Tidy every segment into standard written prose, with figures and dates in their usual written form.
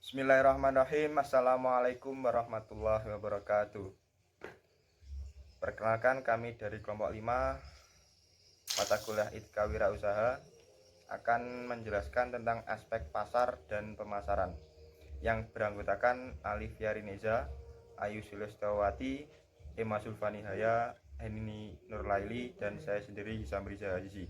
Bismillahirrahmanirrahim. Assalamualaikum warahmatullahi wabarakatuh. Perkenalkan, kami dari kelompok 5 mata kuliah Etika Wirausaha akan menjelaskan tentang aspek pasar dan pemasaran yang beranggotakan Alif Yarineza, Ayu Sulistawati, Emma Sulfanihaya, Henny Nurlaili, dan saya sendiri Hisam Riza Azizi.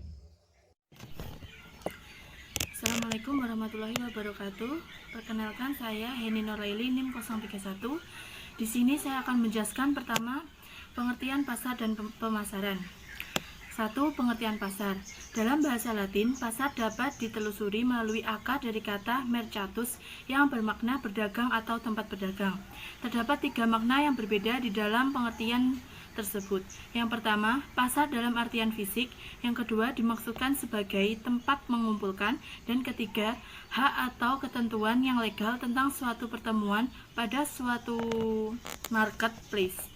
Assalamualaikum warahmatullahi wabarakatuh. Perkenalkan, saya Henny Nurlaili, NIM 031. Di sini saya akan menjelaskan pertama pengertian pasar dan pemasaran. 1. Pengertian pasar. Dalam bahasa Latin, pasar dapat ditelusuri melalui akar dari kata mercatus yang bermakna berdagang atau tempat berdagang. Terdapat 3 makna yang berbeda di dalam pengertian tersebut. Yang pertama, pasar dalam artian fisik. Yang kedua, dimaksudkan sebagai tempat mengumpulkan. Dan ketiga, hak atau ketentuan yang legal tentang suatu pertemuan pada suatu marketplace.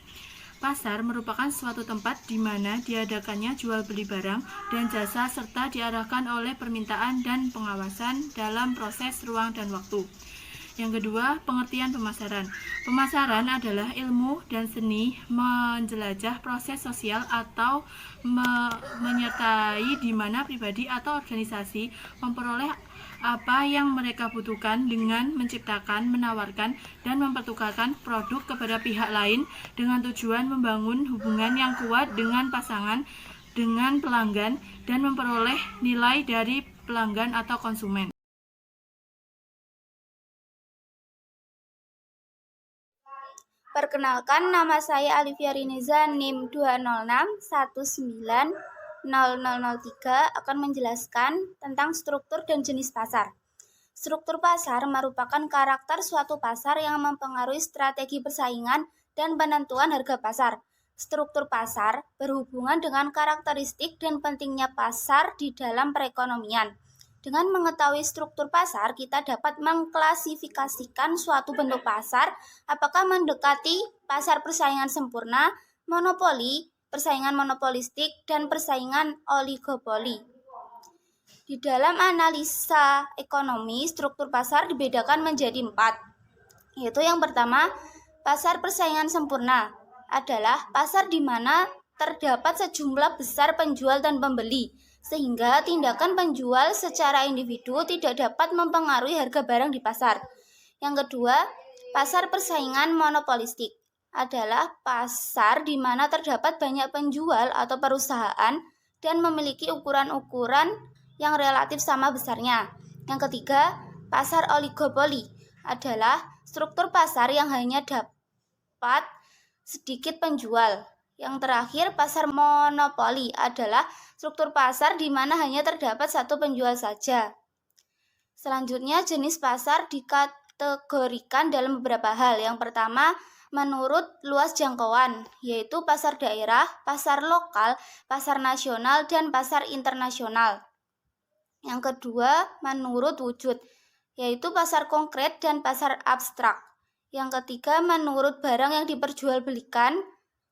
Pasar merupakan suatu tempat di mana diadakannya jual beli barang dan jasa serta diarahkan oleh permintaan dan pengawasan dalam proses ruang dan waktu. Yang kedua, pengertian pemasaran. Pemasaran adalah ilmu dan seni menjelajah proses sosial atau menyertai di mana pribadi atau organisasi memperoleh apa yang mereka butuhkan dengan menciptakan, menawarkan, dan mempertukarkan produk kepada pihak lain dengan tujuan membangun hubungan yang kuat dengan pasangan, dengan pelanggan, dan memperoleh nilai dari pelanggan atau konsumen. Perkenalkan, nama saya Alif Yarineza, NIM 206-190003 akan menjelaskan tentang struktur dan jenis pasar. Struktur pasar merupakan karakter suatu pasar yang mempengaruhi strategi persaingan dan penentuan harga pasar. Struktur pasar berhubungan dengan karakteristik dan pentingnya pasar di dalam perekonomian. Dengan mengetahui struktur pasar, kita dapat mengklasifikasikan suatu bentuk pasar, apakah mendekati pasar persaingan sempurna, monopoli, persaingan monopolistik, dan persaingan oligopoli. Di dalam analisa ekonomi, struktur pasar dibedakan menjadi 4, yaitu yang pertama, pasar persaingan sempurna adalah pasar di mana terdapat sejumlah besar penjual dan pembeli, sehingga tindakan penjual secara individu tidak dapat mempengaruhi harga barang di pasar. Yang kedua, pasar persaingan monopolistik adalah pasar di mana terdapat banyak penjual atau perusahaan dan memiliki ukuran-ukuran yang relatif sama besarnya. Yang ketiga, pasar oligopoli adalah struktur pasar yang hanya dapat sedikit penjual. Yang terakhir, pasar monopoli adalah struktur pasar di mana hanya terdapat satu penjual saja. Selanjutnya, jenis pasar dikategorikan dalam beberapa hal. Yang pertama, menurut luas jangkauan, yaitu pasar daerah, pasar lokal, pasar nasional, dan pasar internasional. Yang kedua, menurut wujud, yaitu pasar konkret dan pasar abstrak. Yang ketiga, menurut barang yang diperjualbelikan,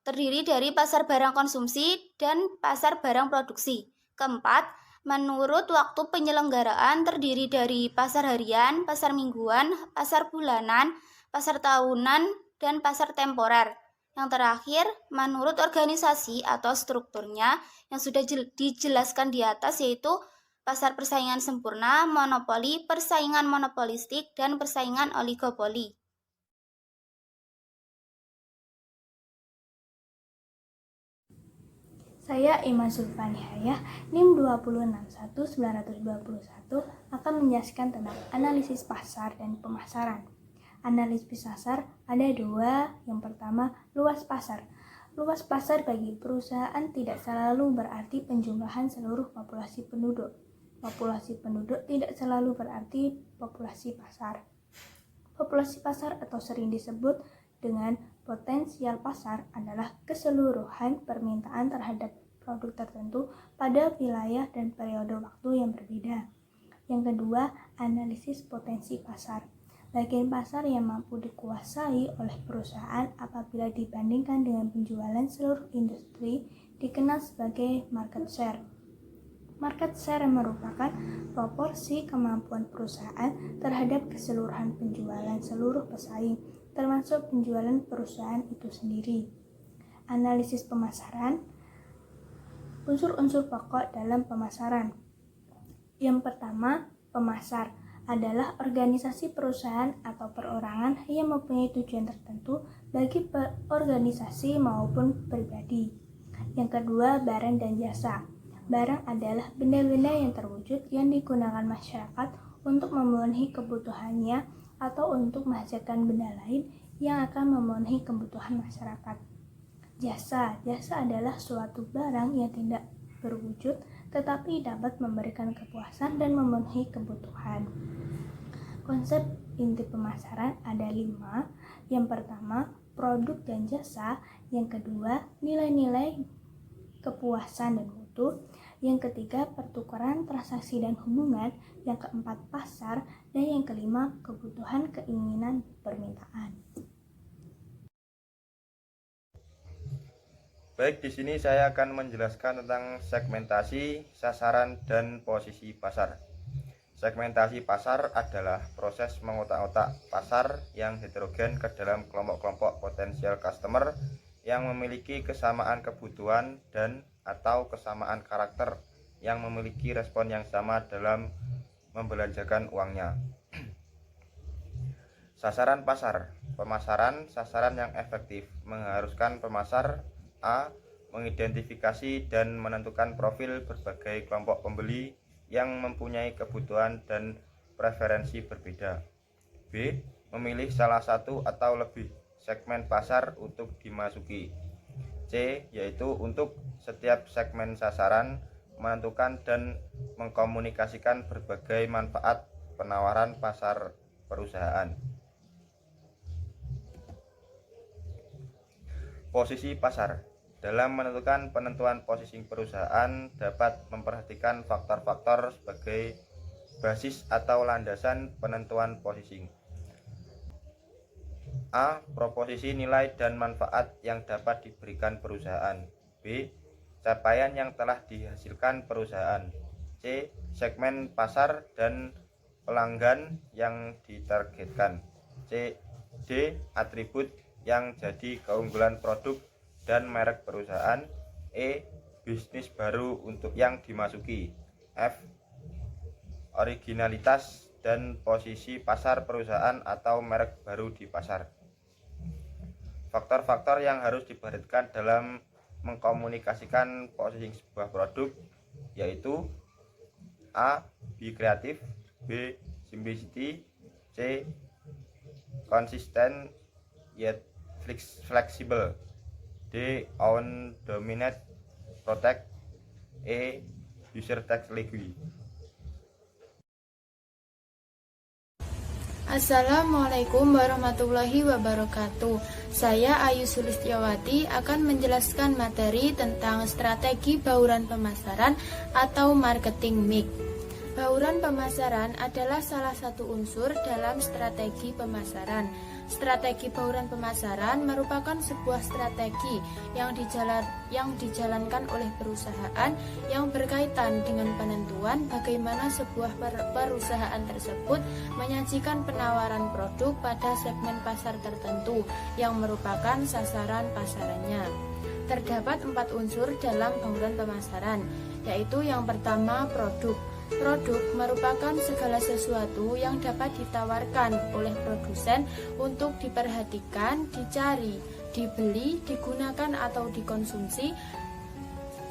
terdiri dari pasar barang konsumsi dan pasar barang produksi. Keempat, menurut waktu penyelenggaraan, terdiri dari pasar harian, pasar mingguan, pasar bulanan, pasar tahunan, dan pasar temporer. Yang terakhir, menurut organisasi atau strukturnya yang sudah dijelaskan di atas, yaitu pasar persaingan sempurna, monopoli, persaingan monopolistik, dan persaingan oligopoli. Saya Emma Sulfanihaya, NIM 2061921 akan menjelaskan tentang analisis pasar dan pemasaran. Analisis pasar ada 2. Yang pertama, luas pasar. Luas pasar bagi perusahaan tidak selalu berarti penjumlahan seluruh populasi penduduk. Populasi penduduk tidak selalu berarti populasi pasar. Populasi pasar atau sering disebut dengan potensial pasar adalah keseluruhan permintaan terhadap produk tertentu pada wilayah dan periode waktu yang berbeda. Yang kedua, analisis potensi pasar. Bagian pasar yang mampu dikuasai oleh perusahaan apabila dibandingkan dengan penjualan seluruh industri dikenal sebagai market share. Market share merupakan proporsi kemampuan perusahaan terhadap keseluruhan penjualan seluruh pesaing, termasuk penjualan perusahaan itu sendiri. Analisis pemasaran, unsur-unsur pokok dalam pemasaran. Yang pertama, pemasar adalah organisasi perusahaan atau perorangan yang mempunyai tujuan tertentu bagi organisasi maupun pribadi. Yang kedua, barang dan jasa. Barang adalah benda-benda yang terwujud yang digunakan masyarakat untuk memenuhi kebutuhannya atau untuk menghasilkan benda lain yang akan memenuhi kebutuhan masyarakat. Jasa adalah suatu barang yang tidak berwujud tetapi dapat memberikan kepuasan dan memenuhi kebutuhan. Konsep inti pemasaran ada 5. Yang pertama, produk dan jasa. Yang kedua, nilai-nilai kepuasan dan mutu. Yang ketiga, pertukaran, transaksi dan hubungan. Yang keempat, pasar. Dan yang kelima, kebutuhan, keinginan, permintaan. Baik, di sini saya akan menjelaskan tentang segmentasi, sasaran, dan posisi pasar. Segmentasi pasar adalah proses mengotak-otak pasar yang heterogen ke dalam kelompok-kelompok potensial customer yang memiliki kesamaan kebutuhan dan atau kesamaan karakter yang memiliki respon yang sama dalam membelanjakan uangnya. Sasaran pasar. Pemasaran sasaran yang efektif mengharuskan pemasar A. Mengidentifikasi dan menentukan profil berbagai kelompok pembeli yang mempunyai kebutuhan dan preferensi berbeda. B. Memilih salah satu atau lebih segmen pasar untuk dimasuki. C. Yaitu untuk setiap segmen sasaran menentukan dan mengkomunikasikan berbagai manfaat penawaran pasar perusahaan. Posisi pasar. Dalam menentukan penentuan posisi perusahaan dapat memperhatikan faktor-faktor sebagai basis atau landasan penentuan posisi. A. Proposisi nilai dan manfaat yang dapat diberikan perusahaan. B. Capaian yang telah dihasilkan perusahaan. C. Segmen pasar dan pelanggan yang ditargetkan. D. Atribut yang jadi keunggulan produk dan merek perusahaan. E. Bisnis baru untuk yang dimasuki. F. Originalitas dan posisi pasar perusahaan atau merek baru di pasar. Faktor-faktor yang harus diperhatikan dalam mengkomunikasikan posisi sebuah produk yaitu A. Be kreatif. B. Simplicity. C. Konsisten yet fleksibel. D. Own, dominate, protect. E. User tax legally. Assalamualaikum warahmatullahi wabarakatuh. Saya Ayu Sulistyawati akan menjelaskan materi tentang strategi bauran pemasaran atau marketing mix. Bauran pemasaran adalah salah satu unsur dalam strategi pemasaran. Strategi bauran pemasaran merupakan sebuah strategi yang dijalankan oleh perusahaan yang berkaitan dengan penentuan bagaimana sebuah perusahaan tersebut menyajikan penawaran produk pada segmen pasar tertentu yang merupakan sasaran pasarannya. Terdapat 4 unsur dalam bauran pemasaran, yaitu yang pertama produk. Produk merupakan segala sesuatu yang dapat ditawarkan oleh produsen untuk diperhatikan, dicari, dibeli, digunakan atau dikonsumsi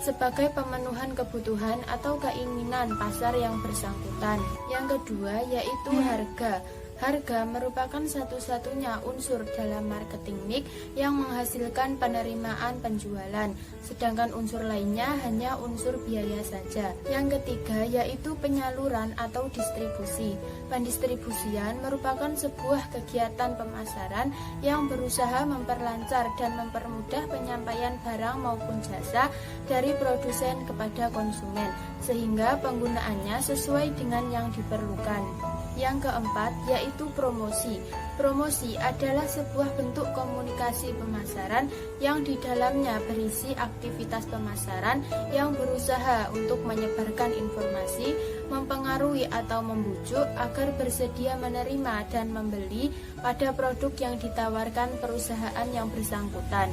sebagai pemenuhan kebutuhan atau keinginan pasar yang bersangkutan. Yang kedua yaitu harga. Harga merupakan satu-satunya unsur dalam marketing mix yang menghasilkan penerimaan penjualan, sedangkan unsur lainnya hanya unsur biaya saja. Yang ketiga yaitu penyaluran atau distribusi. Pendistribusian merupakan sebuah kegiatan pemasaran yang berusaha memperlancar dan mempermudah penyampaian barang maupun jasa dari produsen kepada konsumen, sehingga penggunaannya sesuai dengan yang diperlukan. Yang keempat, yaitu promosi. Promosi adalah sebuah bentuk komunikasi pemasaran yang di dalamnya berisi aktivitas pemasaran yang berusaha untuk menyebarkan informasi, mempengaruhi atau membujuk agar bersedia menerima dan membeli pada produk yang ditawarkan perusahaan yang bersangkutan.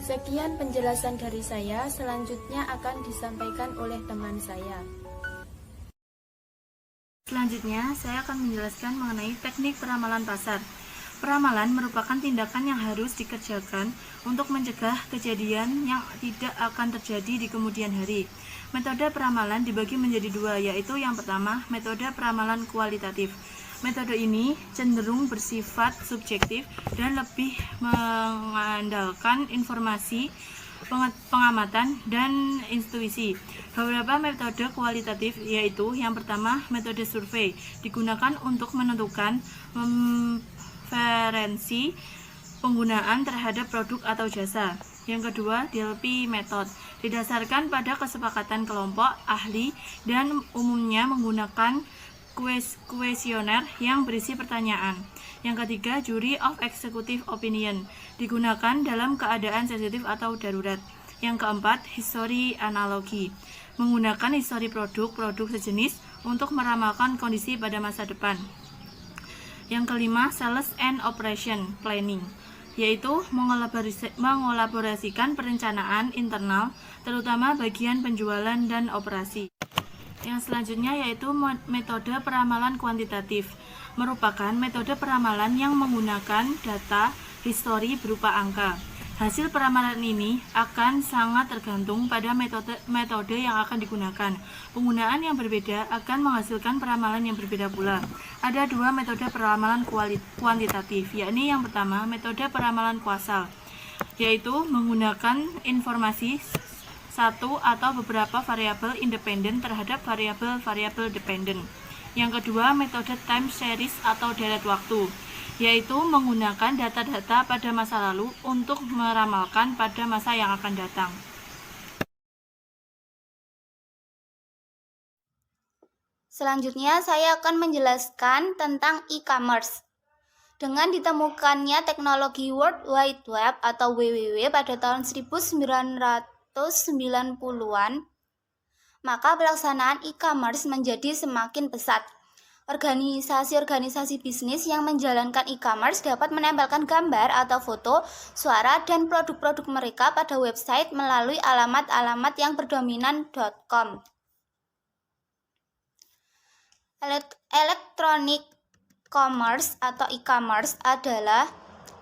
Sekian penjelasan dari saya, selanjutnya akan disampaikan oleh teman saya. Selanjutnya, saya akan menjelaskan mengenai teknik peramalan pasar. Peramalan merupakan tindakan yang harus dikerjakan untuk mencegah kejadian yang tidak akan terjadi di kemudian hari. Metode peramalan dibagi menjadi dua, yaitu yang pertama, metode peramalan kualitatif. Metode ini cenderung bersifat subjektif dan lebih mengandalkan informasi, pengamatan, dan intuisi. Beberapa metode kualitatif yaitu yang pertama, metode survei digunakan untuk menentukan preferensi penggunaan terhadap produk atau jasa. Yang kedua, DLP method didasarkan pada kesepakatan kelompok ahli dan umumnya menggunakan kuesioner yang berisi pertanyaan. Yang ketiga, jury of executive opinion digunakan dalam keadaan sensitif atau darurat. Yang keempat, history analogi menggunakan histori produk sejenis untuk meramalkan kondisi pada masa depan. Yang kelima, sales and operation planning yaitu mengolaborasikan perencanaan internal terutama bagian penjualan dan operasi. Yang selanjutnya yaitu metode peramalan kuantitatif, merupakan metode peramalan yang menggunakan data histori berupa angka. Hasil peramalan ini akan sangat tergantung pada metode yang akan digunakan. Penggunaan yang berbeda akan menghasilkan peramalan yang berbeda pula. Ada dua metode peramalan kuantitatif, yakni yang pertama metode peramalan kuasal, yaitu menggunakan informasi satu atau beberapa variabel independen terhadap variabel-variabel dependen. Yang kedua, metode time series atau deret waktu, yaitu menggunakan data-data pada masa lalu untuk meramalkan pada masa yang akan datang. Selanjutnya, saya akan menjelaskan tentang e-commerce. Dengan ditemukannya teknologi World Wide Web atau WWW pada tahun 1990-an, maka pelaksanaan e-commerce menjadi semakin pesat. Organisasi-organisasi bisnis yang menjalankan e-commerce dapat menempelkan gambar atau foto, suara, dan produk-produk mereka pada website melalui alamat-alamat yang berdominan .com. Electronic commerce atau e-commerce adalah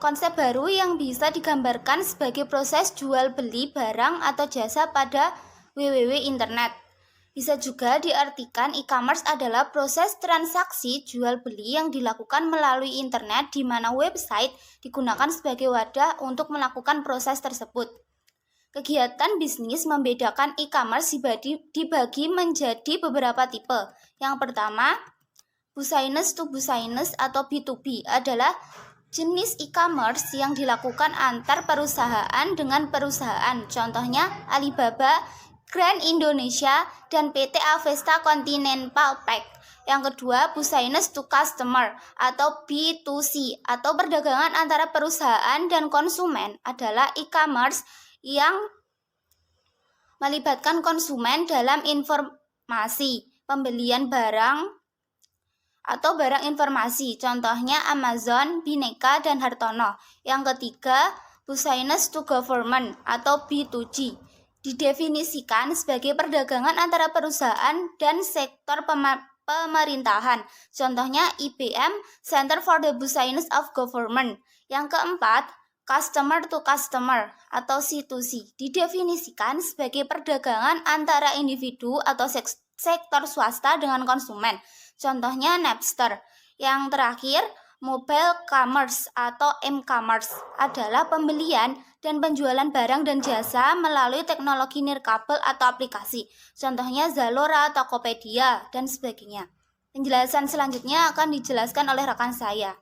konsep baru yang bisa digambarkan sebagai proses jual beli barang atau jasa pada www internet. Bisa juga diartikan e-commerce adalah proses transaksi jual beli yang dilakukan melalui internet di mana website digunakan sebagai wadah untuk melakukan proses tersebut. Kegiatan bisnis membedakan e-commerce dibagi menjadi beberapa tipe. Yang pertama, business to business atau B2B adalah jenis e-commerce yang dilakukan antar perusahaan dengan perusahaan. Contohnya Alibaba, Grand Indonesia, dan PT Avesta Continental Pack. Yang kedua, business to customer atau B2C atau perdagangan antara perusahaan dan konsumen adalah e-commerce yang melibatkan konsumen dalam informasi pembelian barang atau barang informasi. Contohnya Amazon, Bineka, dan Hartono. Yang ketiga, business to government atau B2G didefinisikan sebagai perdagangan antara perusahaan dan sektor pemerintahan. Contohnya IBM, Center for the Business of Government. Yang keempat, customer to customer atau C2C didefinisikan sebagai perdagangan antara individu atau sektor swasta dengan konsumen. Contohnya Napster. Yang terakhir, mobile commerce atau m-commerce adalah pembelian dan penjualan barang dan jasa melalui teknologi nirkabel atau aplikasi. Contohnya Zalora, Tokopedia, dan sebagainya. Penjelasan selanjutnya akan dijelaskan oleh rekan saya.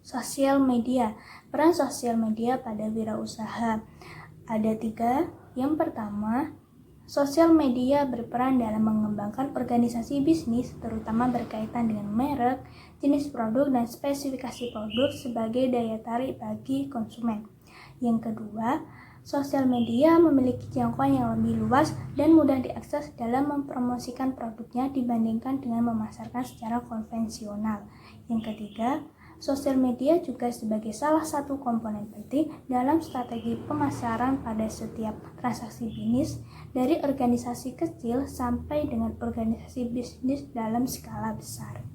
Sosial media. Peran sosial media pada wirausaha. Ada 3 Yang pertama, sosial media berperan dalam mengembangkan organisasi bisnis, terutama berkaitan dengan merek, jenis produk, dan spesifikasi produk sebagai daya tarik bagi konsumen. Yang kedua, sosial media memiliki jangkauan yang lebih luas dan mudah diakses dalam mempromosikan produknya dibandingkan dengan memasarkan secara konvensional. Yang ketiga, sosial media juga sebagai salah satu komponen penting dalam strategi pemasaran pada setiap transaksi bisnis, dari organisasi kecil sampai dengan organisasi bisnis dalam skala besar.